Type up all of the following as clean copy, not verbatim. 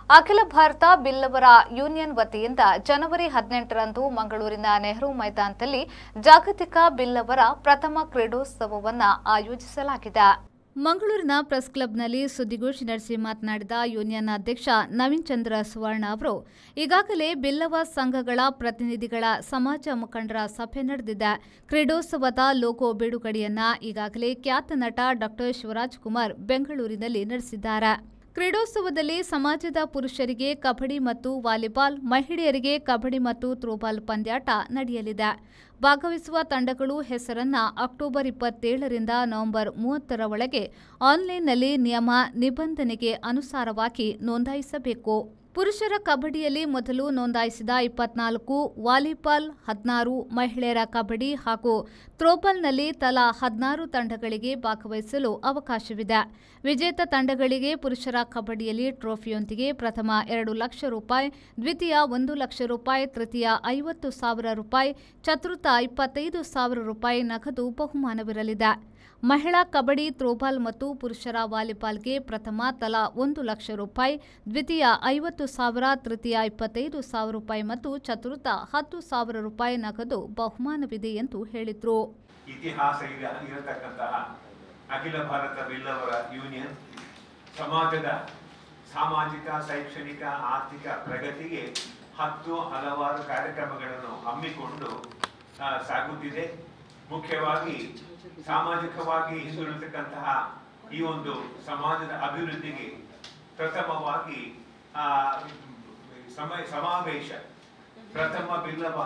ಅಖಿಲ ಭಾರತ ಬಿಲ್ಲವರ ಯೂನಿಯನ್ ವತಿಯಿಂದ ಜನವರಿ 18ರಂದು ಮಂಗಳೂರಿನ ನೆಹರು ಮೈದಾನದಲ್ಲಿ ಜಾಗತಿಕ ಬಿಲ್ಲವರ ಪ್ರಥಮ ಕ್ರೀಡೋತ್ಸವವನ್ನು ಆಯೋಜಿಸಲಾಗಿದೆ. ಮಂಗಳೂರಿನ ಪ್ರೆಸ್ ಕ್ಲಬ್ನಲ್ಲಿ ಸುದ್ದಿಗೋಷ್ಠಿ ನಡೆಸಿ ಮಾತನಾಡಿದ ಯೂನಿಯನ್ ಅಧ್ಯಕ್ಷ ನವೀನ್ ಚಂದ್ರ ಸುವರ್ಣ ಅವರು, ಈಗಾಗಲೇ ಬಿಲ್ಲವ ಸಂಘಗಳ ಪ್ರತಿನಿಧಿಗಳ ಸಮಾಜ ಮುಖಂಡರ ಸಭೆ ನಡೆದಿದೆ. ಕ್ರೀಡೋತ್ಸವದ ಲೋಗೋ ಬಿಡುಗಡೆಯನ್ನ ಈಗಾಗಲೇ ಖ್ಯಾತ ನಟ ಡಾ ಶಿವರಾಜ್ ಕುಮಾರ್ ಬೆಂಗಳೂರಿನಲ್ಲಿ ನಡೆಸಿದ್ದಾರೆ. ಕ್ರೀಡೋತ್ಸವದಲ್ಲಿ ಸಮಾಜದ ಪುರುಷರಿಗೆ ಕಬಡ್ಡಿ ಮತ್ತು ವಾಲಿಬಾಲ್, ಮಹಿಳೆಯರಿಗೆ ಕಬಡ್ಡಿ ಮತ್ತು ಥ್ರೋಬಾಲ್ ಪಂದ್ಯಾಟ ನಡೆಯಲಿದೆ. ಭಾಗವಹಿಸುವ ತಂಡಗಳು ಹೆಸರನ್ನ ಅಕ್ಟೋಬರ್ 27ರಿಂದ ನವೆಂಬರ್ 30ರ ಒಳಗೆ ಆನ್ಲೈನ್ನಲ್ಲಿ ನಿಯಮ ನಿಬಂಧನೆಗೆ ಅನುಸಾರವಾಗಿ ನೋಂದಾಯಿಸಬೇಕು. ಪುರುಷರ ಕಬಡ್ಡಿಯಲ್ಲಿ ಮೊದಲು ನೋಂದಾಯಿಸಿದ 24, ವಾಲಿಬಾಲ್ 16, ಮಹಿಳೆಯರ ಕಬಡ್ಡಿ ಹಾಗೂ ಥ್ರೋಬಾಲ್ನಲ್ಲಿ ತಲಾ 16 ತಂಡಗಳಿಗೆ ಭಾಗವಹಿಸಲು ಅವಕಾಶವಿದೆ. ವಿಜೇತ ತಂಡಗಳಿಗೆ ಪುರುಷರ ಕಬಡ್ಡಿಯಲ್ಲಿ ಟ್ರೋಫಿಯೊಂದಿಗೆ ಪ್ರಥಮ 2 ಲಕ್ಷ ರೂಪಾಯಿ, ದ್ವಿತೀಯ 1 ಲಕ್ಷ ರೂಪಾಯಿ, ತೃತೀಯ 50,000 ರೂಪಾಯಿ, ಚತುರ್ಥ 25,000 ರೂಪಾಯಿ ನಗದು ಬಹುಮಾನವಿರಲಿದೆ. ಮಹಿಳಾ ಕಬಡ್ಡಿ, ಥ್ರೋಬಾಲ್ ಮತ್ತು ಪುರುಷರ ವಾಲಿಬಾಲ್ಗೆ ಪ್ರಥಮ ತಲಾ 1 ಲಕ್ಷ ರೂಪಾಯಿ, ದ್ವಿತೀಯ 50,000, ತೃತೀಯ 25,000 ರೂಪಾಯಿ ಮತ್ತು ಚತುರ್ಥ 10,000 ರೂಪಾಯಿ ನಗದು ಬಹುಮಾನವಿದೆ ಎಂದು ಹೇಳಿದರು. ಇತಿಹಾಸ ಇರತಕ್ಕಂತಹ ಅಖಿಲ ಭಾರತ ಬಿಲ್ಲವರ ಯೂನಿಯನ್ ಸಮಾಜದ ಸಾಮಾಜಿಕ, ಶೈಕ್ಷಣಿಕ, ಆರ್ಥಿಕ ಪ್ರಗತಿಗೆ ಹಲವಾರು ಕಾರ್ಯಕ್ರಮಗಳನ್ನು ಹಮ್ಮಿಕೊಂಡು ಸಾಗುತ್ತಿದೆ. ಮುಖ್ಯವಾಗಿ ಸಾಮಾಜಿಕವಾಗಿ ಹಿಂದುಳಿತಕ್ಕಂತಹ ಈ ಒಂದು ಸಮಾಜದ ಅಭಿವೃದ್ಧಿಗೆ ಪ್ರಥಮವಾಗಿ ಸಮಾವೇಶ, ಪ್ರಥಮ ಬಿಲ್ಲವ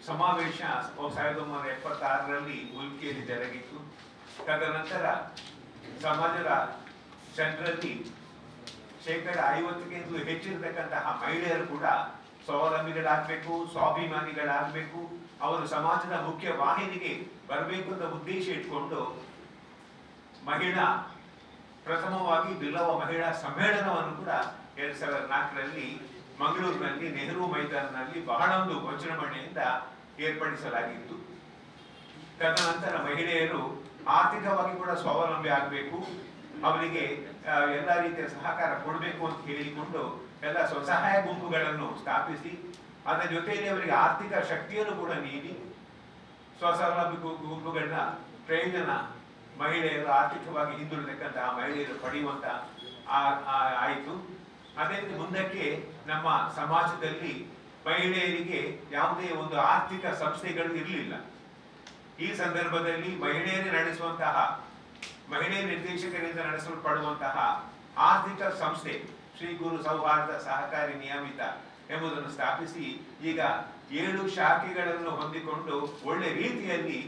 ಸಮಾವೇಶ 1976ರಲ್ಲಿ ಉಲ್ಕಿಯಲ್ಲಿ ಜರುಗಿತು. ತದನಂತರ ಸಮಾಜದ ಜನರಲ್ಲಿ 50%ಗಿಂತಲೂ ಹೆಚ್ಚಿರತಕ್ಕಂತಹ ಮಹಿಳೆಯರು ಕೂಡ ಸ್ವಾವಲಂಬಿಗಳಾಗಬೇಕು, ಸ್ವಾಭಿಮಾನಿಗಳಾಗಬೇಕು, ಅವರು ಸಮಾಜದ ಮುಖ್ಯ ವಾಹಿನಿಗೆ ಬರಬೇಕು ಅಂತ ಉದ್ದೇಶ ಇಟ್ಕೊಂಡು ಪ್ರಥಮವಾಗಿ ಬಿಲ್ಲವ ಮಹಿಳಾ ಸಮ್ಮೇಳನವನ್ನು ಕೂಡ 2004ರಲ್ಲಿ ಮಂಗಳೂರಿನಲ್ಲಿ ನೆಹರು ಮೈದಾನದಲ್ಲಿ ಬಹಳ ಒಂದು ವಿಜೃಂಭಣೆಯಿಂದ ಏರ್ಪಡಿಸಲಾಗಿತ್ತು. ತದನಂತರ ಮಹಿಳೆಯರು ಆರ್ಥಿಕವಾಗಿ ಕೂಡ ಸ್ವಾವಲಂಬಿ ಆಗಬೇಕು, ಅವರಿಗೆ ಎಲ್ಲ ರೀತಿಯ ಸಹಕಾರ ಕೊಡಬೇಕು ಅಂತ ಹೇಳಿಕೊಂಡು ಎಲ್ಲ ಸ್ವಸಹಾಯ ಗುಂಪುಗಳನ್ನು ಸ್ಥಾಪಿಸಿ ಅದರ ಜೊತೆಯಲ್ಲಿ ಅವರಿಗೆ ಆರ್ಥಿಕ ಶಕ್ತಿಯನ್ನು ಕೂಡ ನೀಡಿ ಸ್ವಸಹಾಯ ಗುಂಪುಗಳನ್ನ ಪ್ರಯೋಜನ ಮಹಿಳೆಯರು ಆರ್ಥಿಕವಾಗಿ ಹಿಂದುಳಿದಕ್ಕಂತಹ ಮಹಿಳೆಯರು ಪಡೆಯುವಂತ ಆಯಿತು. ಅದೇ ರೀತಿ ಮುಂದಕ್ಕೆ ನಮ್ಮ ಸಮಾಜದಲ್ಲಿ ಮಹಿಳೆಯರಿಗೆ ಯಾವುದೇ ಒಂದು ಆರ್ಥಿಕ ಸಂಸ್ಥೆಗಳು ಇರಲಿಲ್ಲ. ಈ ಸಂದರ್ಭದಲ್ಲಿ ಮಹಿಳೆಯರೇ ನಡೆಸುವಂತಹ, ಮಹಿಳೆಯ ನಿರ್ದೇಶಕರಿಂದ ನಡೆಸಲ್ಪಡುವಂತಹ ಆರ್ಥಿಕ ಸಂಸ್ಥೆ ಶ್ರೀ ಗುರು ಸೌಹಾರ್ದ ಸಹಕಾರಿ ನಿಯಮಿತ ಎಂಬುದನ್ನು ಸ್ಥಾಪಿಸಿ ಈಗ 7 ಶಾಖೆಗಳನ್ನು ಹೊಂದಿಕೊಂಡು ಒಳ್ಳೆ ರೀತಿಯಲ್ಲಿ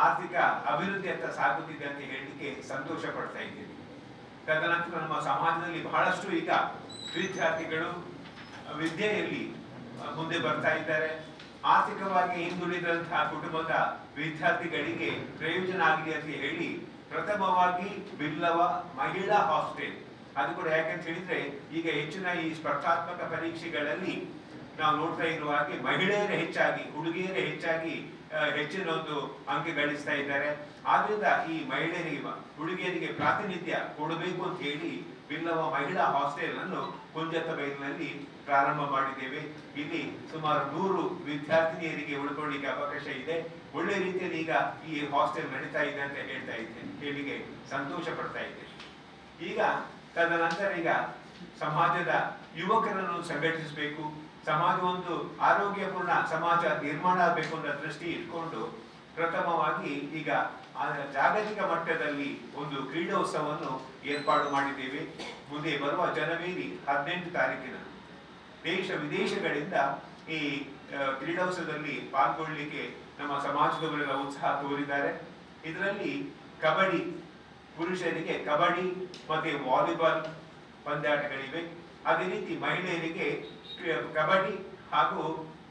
ಆರ್ಥಿಕ ಅಭಿವೃದ್ಧಿಯತ್ತ ಸಾಗುತ್ತಿದೆ ಅಂತ ಹೇಳಲಿಕ್ಕೆ ಸಂತೋಷ ಪಡ್ತಾ ಇದ್ದೀವಿ. ತದನಂತರ ನಮ್ಮ ಸಮಾಜದಲ್ಲಿ ಬಹಳಷ್ಟು ಈಗ ವಿದ್ಯಾರ್ಥಿಗಳು ವಿದ್ಯೆಯಲ್ಲಿ ಮುಂದೆ ಬರ್ತಾ ಇದ್ದಾರೆ. ಆರ್ಥಿಕವಾಗಿ ಹಿಂದುಳಿದಂತಹ ಕುಟುಂಬದ ವಿದ್ಯಾರ್ಥಿಗಳಿಗೆ ಪ್ರಯೋಜನ ಆಗಲಿ ಅಂತ ಹೇಳಿ ಪ್ರಥಮವಾಗಿ ಬಿಲ್ಲವ ಮಹಿಳಾ ಹಾಸ್ಟೆಲ್, ಅದು ಕೂಡ ಯಾಕಂತ ಹೇಳಿದ್ರೆ ಈಗ ಹೆಚ್ಚಿನ ಈ ಸ್ಪರ್ಧಾತ್ಮಕ ಪರೀಕ್ಷೆಗಳಲ್ಲಿ ನಾವು ನೋಡ್ತಾ ಇರುವ ಹಾಗೆ ಮಹಿಳೆಯರೇ ಹೆಚ್ಚಾಗಿ, ಹುಡುಗಿಯರೇ ಹೆಚ್ಚಾಗಿ ಹೆಚ್ಚಿನ ಒಂದು ಅಂಕ ಗಳಿಸ್ತಾ ಇದ್ದಾರೆ. ಆದ್ರಿಂದ ಈ ಮಹಿಳೆಯರಿಗೆ, ಹುಡುಗಿಯರಿಗೆ ಪ್ರಾತಿನಿಧ್ಯ ಕೊಡಬೇಕು ಅಂತ ಹೇಳಿ ಬಿಲ್ಲವ ಮಹಿಳಾ ಹಾಸ್ಟೆಲ್ ಅನ್ನು ಕುಂಜತ್ತಬೈಲಿನಲ್ಲಿ ಪ್ರಾರಂಭ ಮಾಡಿದ್ದೇವೆ. ಇಲ್ಲಿ ಸುಮಾರು 100 ವಿದ್ಯಾರ್ಥಿನಿಯರಿಗೆ ಉಳ್ಕೊಳ್ಳಿಕ್ಕೆ ಅವಕಾಶ ಇದೆ. ಒಳ್ಳೆ ರೀತಿಯಲ್ಲಿ ಈಗ ಈ ಹಾಸ್ಟೆಲ್ ನಡೀತಾ ಇದೆ ಅಂತ ಹೇಳ್ತಾ ಇದ್ದೇನೆ, ಹೇಳಿಗೆ ಸಂತೋಷ ಪಡ್ತಾ ಇದ್ದೇನೆ. ಈಗ ತದನಂತರ ಈಗ ಸಮಾಜದ ಯುವಕರನ್ನು ಸಂಘಟಿಸಬೇಕು, ಸಮಾಜ ಒಂದು ಆರೋಗ್ಯಪೂರ್ಣ ಸಮಾಜ ನಿರ್ಮಾಣ ಆಗಬೇಕು ಅನ್ನೋ ದೃಷ್ಟಿ ಇಟ್ಕೊಂಡು ಪ್ರಥಮವಾಗಿ ಈಗ ಜಾಗತಿಕ ಮಟ್ಟದಲ್ಲಿ ಒಂದು ಕ್ರೀಡೋತ್ಸವವನ್ನು ಏರ್ಪಾಡು ಮಾಡಿದ್ದೇವೆ. ಮುಂದೆ ಬರುವ ಜನವರಿ 18 ತಾರೀಕಿನ ದೇಶ ವಿದೇಶಗಳಿಂದ ಈ ಕ್ರೀಡೋತ್ಸವದಲ್ಲಿ ಪಾಲ್ಗೊಳ್ಳಲಿಕ್ಕೆ ನಮ್ಮ ಸಮಾಜದವರೆಲ್ಲ ಉತ್ಸಾಹ ತೋರಿದ್ದಾರೆ. ಇದರಲ್ಲಿ ಕಬಡ್ಡಿ, ಪುರುಷರಿಗೆ ಕಬಡ್ಡಿ ಮತ್ತೆ ವಾಲಿಬಾಲ್ ಪಂದ್ಯಾಟಗಳಿವೆ. ಅದೇ ರೀತಿ ಮಹಿಳೆಯರಿಗೆ ಕಬಡ್ಡಿ ಹಾಗೂ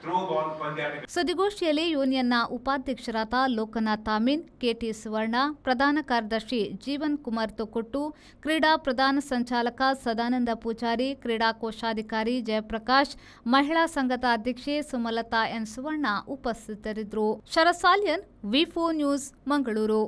ಥ್ರೋಬಾಲ್ ಪಂದ್ಯಾಟ. ಸುದ್ದಿಗೋಷ್ಠಿಯಲ್ಲಿ ಯೂನಿಯನ್ನ ಉಪಾಧ್ಯಕ್ಷರಾದ ಲೋಕನಾಥ್ ತಾಮೀನ್, ಕೆಟಿ ಸುವರ್ಣ, ಪ್ರಧಾನ ಕಾರ್ಯದರ್ಶಿ ಜೀವನ್ ಕುಮಾರ್ ತೊಕ್ಕೊಟ್ಟು, ಕ್ರೀಡಾ ಪ್ರಧಾನ ಸಂಚಾಲಕ ಸದಾನಂದ ಪೂಜಾರಿ, ಕ್ರೀಡಾ ಕೋಶಾಧಿಕಾರಿ ಜಯಪ್ರಕಾಶ್, ಮಹಿಳಾ ಸಂಘದ ಅಧ್ಯಕ್ಷೆ ಸುಮಲತಾ ಎನ್ ಸುವರ್ಣ ಉಪಸ್ಥಿತರಿದ್ದರು. ಶರಸಾಲ್ಯನ್, ವಿ4 ನ್ಯೂಸ್, ಮಂಗಳೂರು.